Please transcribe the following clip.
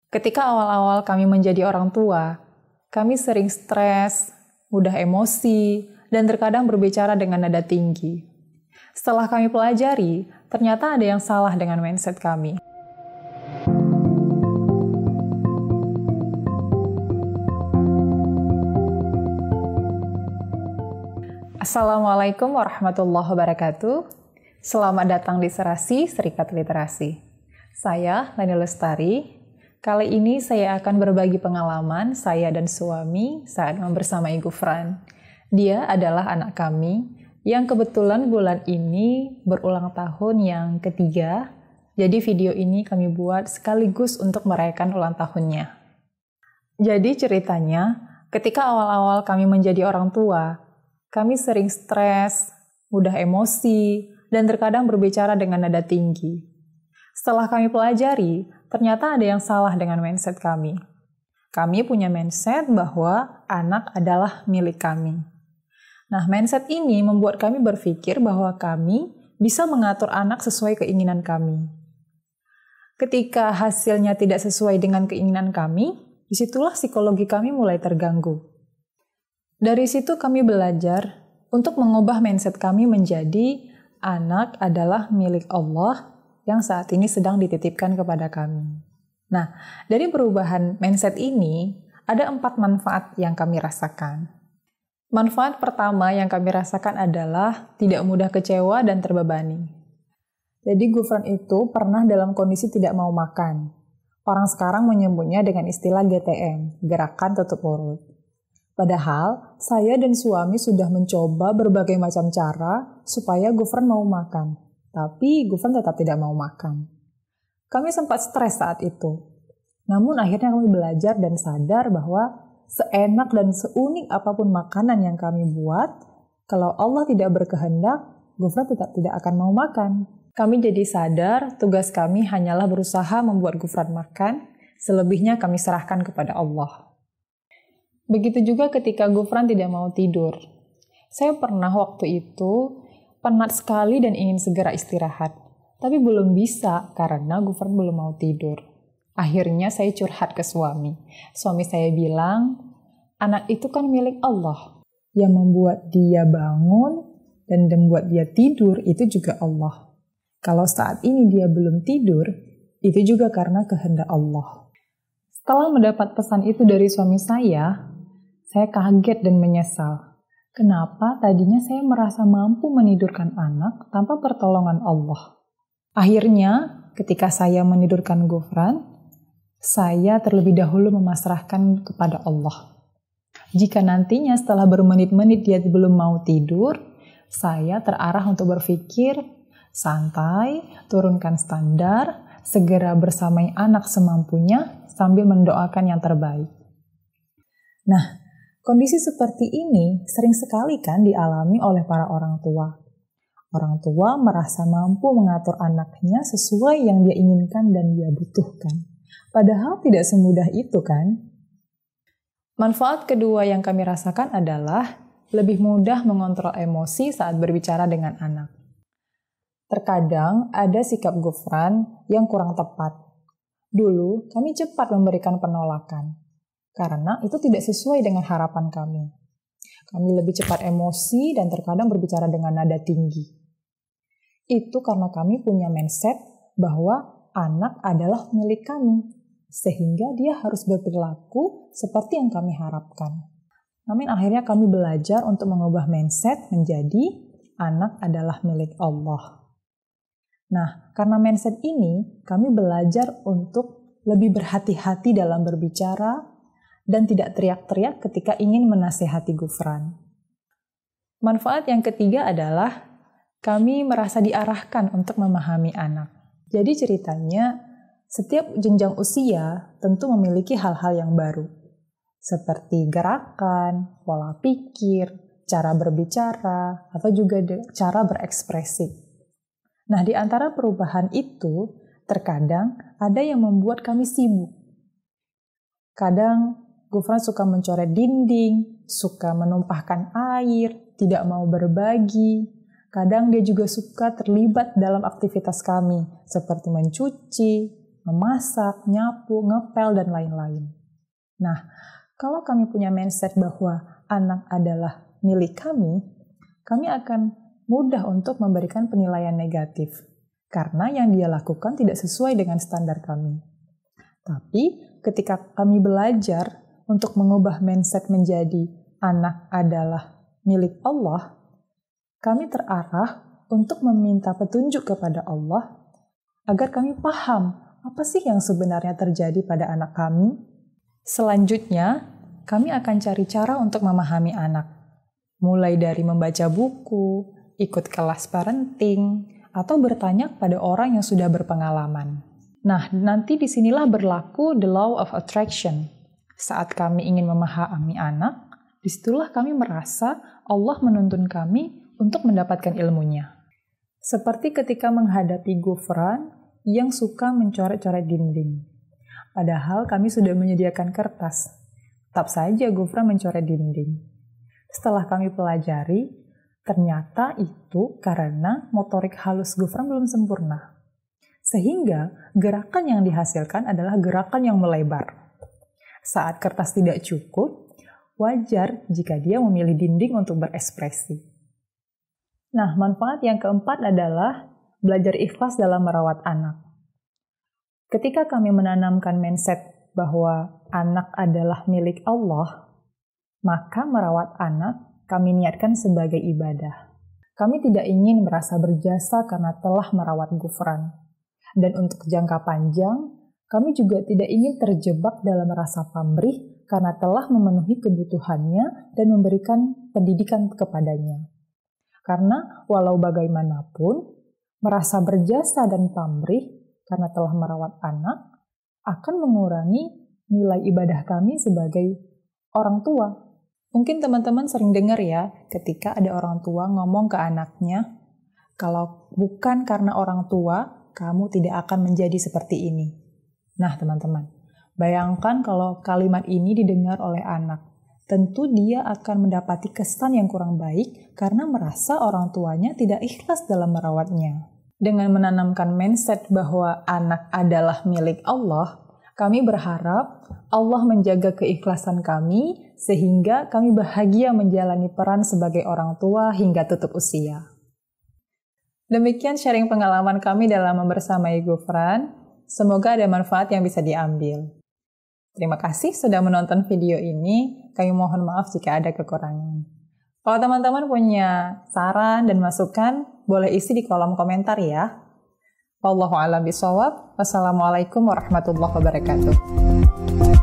Ketika awal-awal kami menjadi orang tua, kami sering stres, mudah emosi, dan terkadang berbicara dengan nada tinggi. Setelah kami pelajari, ternyata ada yang salah dengan mindset kami. Assalamualaikum warahmatullahi wabarakatuh. Selamat datang di Serasi Serikat Literasi. Saya Leni Lestari. Kali ini saya akan berbagi pengalaman saya dan suami saat membersamai Gufran. Dia adalah anak kami yang kebetulan bulan ini berulang tahun yang ketiga. Jadi video ini kami buat sekaligus untuk merayakan ulang tahunnya. Jadi ceritanya, ketika awal-awal kami menjadi orang tua, kami sering stres, mudah emosi, dan terkadang berbicara dengan nada tinggi. Setelah kami pelajari, ternyata ada yang salah dengan mindset kami. Kami punya mindset bahwa anak adalah milik kami. Nah, mindset ini membuat kami berpikir bahwa kami bisa mengatur anak sesuai keinginan kami. Ketika hasilnya tidak sesuai dengan keinginan kami, disitulah psikologi kami mulai terganggu. Dari situ kami belajar untuk mengubah mindset kami menjadi anak adalah milik Allah yang saat ini sedang dititipkan kepada kami. Nah, dari perubahan mindset ini, ada 4 manfaat yang kami rasakan. Manfaat pertama yang kami rasakan adalah tidak mudah kecewa dan terbebani. Jadi Gufran itu pernah dalam kondisi tidak mau makan. Orang sekarang menyebutnya dengan istilah GTM, gerakan tutup mulut. Padahal, saya dan suami sudah mencoba berbagai macam cara supaya Gufran mau makan. Tapi Gufran tetap tidak mau makan. Kami sempat stres saat itu. Namun akhirnya kami belajar dan sadar bahwa seenak dan seunik apapun makanan yang kami buat, kalau Allah tidak berkehendak, Gufran tetap tidak akan mau makan. Kami jadi sadar tugas kami hanyalah berusaha membuat Gufran makan, selebihnya kami serahkan kepada Allah. Begitu juga ketika Gufran tidak mau tidur. Saya pernah waktu itu penat sekali dan ingin segera istirahat. Tapi belum bisa karena Gufran belum mau tidur. Akhirnya saya curhat ke suami. Suami saya bilang, anak itu kan milik Allah. Yang membuat dia bangun dan membuat dia tidur itu juga Allah. Kalau saat ini dia belum tidur, itu juga karena kehendak Allah. Setelah mendapat pesan itu dari suami saya kaget dan menyesal. Kenapa tadinya saya merasa mampu menidurkan anak tanpa pertolongan Allah? Akhirnya, ketika saya menidurkan Gufran, saya terlebih dahulu memasrahkan kepada Allah. Jika nantinya setelah bermenit-menit dia belum mau tidur, saya terarah untuk berpikir, santai, turunkan standar, segera bersamai anak semampunya sambil mendoakan yang terbaik. Nah, kondisi seperti ini sering sekali kan dialami oleh para orang tua. Orang tua merasa mampu mengatur anaknya sesuai yang dia inginkan dan dia butuhkan. Padahal tidak semudah itu kan? Manfaat kedua yang kami rasakan adalah lebih mudah mengontrol emosi saat berbicara dengan anak. Terkadang ada sikap Gufran yang kurang tepat. Dulu kami cepat memberikan penolakan. Karena itu tidak sesuai dengan harapan kami. Kami lebih cepat emosi dan terkadang berbicara dengan nada tinggi. Itu karena kami punya mindset bahwa anak adalah milik kami, sehingga dia harus berperilaku seperti yang kami harapkan. Namun akhirnya kami belajar untuk mengubah mindset menjadi anak adalah milik Allah. Nah, karena mindset ini, kami belajar untuk lebih berhati-hati dalam berbicara, dan tidak teriak-teriak ketika ingin menasehati Gufran. Manfaat yang ketiga adalah kami merasa diarahkan untuk memahami anak. Jadi ceritanya, setiap jenjang usia tentu memiliki hal-hal yang baru. Seperti gerakan, pola pikir, cara berbicara, atau juga cara berekspresi. Nah, di antara perubahan itu, terkadang ada yang membuat kami sibuk. Kadang Gufran suka mencoret dinding, suka menumpahkan air, tidak mau berbagi. Kadang dia juga suka terlibat dalam aktivitas kami, seperti mencuci, memasak, nyapu, ngepel, dan lain-lain. Nah, kalau kami punya mindset bahwa anak adalah milik kami akan mudah untuk memberikan penilaian negatif. Karena yang dia lakukan tidak sesuai dengan standar kami. Tapi ketika kami belajar untuk mengubah mindset menjadi anak adalah milik Allah, kami terarah untuk meminta petunjuk kepada Allah agar kami paham apa sih yang sebenarnya terjadi pada anak kami. Selanjutnya, kami akan cari cara untuk memahami anak, mulai dari membaca buku, ikut kelas parenting, atau bertanya pada orang yang sudah berpengalaman. Nah, nanti disinilah berlaku the law of attraction. Saat kami ingin memahami anak, disitulah kami merasa Allah menuntun kami untuk mendapatkan ilmunya. Seperti ketika menghadapi Gufran yang suka mencoret-coret dinding. Padahal kami sudah menyediakan kertas. Tetap saja Gufran mencoret dinding. Setelah kami pelajari, ternyata itu karena motorik halus Gufran belum sempurna. Sehingga gerakan yang dihasilkan adalah gerakan yang melebar. Saat kertas tidak cukup, wajar jika dia memilih dinding untuk berekspresi. Nah, manfaat yang keempat adalah belajar ikhlas dalam merawat anak. Ketika kami menanamkan mindset bahwa anak adalah milik Allah, maka merawat anak kami niatkan sebagai ibadah. Kami tidak ingin merasa berjasa karena telah merawat Gufran. Dan untuk jangka panjang, kami juga tidak ingin terjebak dalam rasa pamrih karena telah memenuhi kebutuhannya dan memberikan pendidikan kepadanya. Karena walau bagaimanapun, merasa berjasa dan pamrih karena telah merawat anak akan mengurangi nilai ibadah kami sebagai orang tua. Mungkin teman-teman sering dengar ya, ketika ada orang tua ngomong ke anaknya, kalau bukan karena orang tua, kamu tidak akan menjadi seperti ini. Nah teman-teman, bayangkan kalau kalimat ini didengar oleh anak. Tentu dia akan mendapati kesan yang kurang baik karena merasa orang tuanya tidak ikhlas dalam merawatnya. Dengan menanamkan mindset bahwa anak adalah milik Allah, kami berharap Allah menjaga keikhlasan kami sehingga kami bahagia menjalani peran sebagai orang tua hingga tutup usia. Demikian sharing pengalaman kami dalam membersamai Gufran. Semoga ada manfaat yang bisa diambil. Terima kasih sudah menonton video ini. Kami mohon maaf jika ada kekurangan. Kalau teman-teman punya saran dan masukan, boleh isi di kolom komentar ya. Wallahu a'lam bishawab. Wassalamualaikum warahmatullahi wabarakatuh.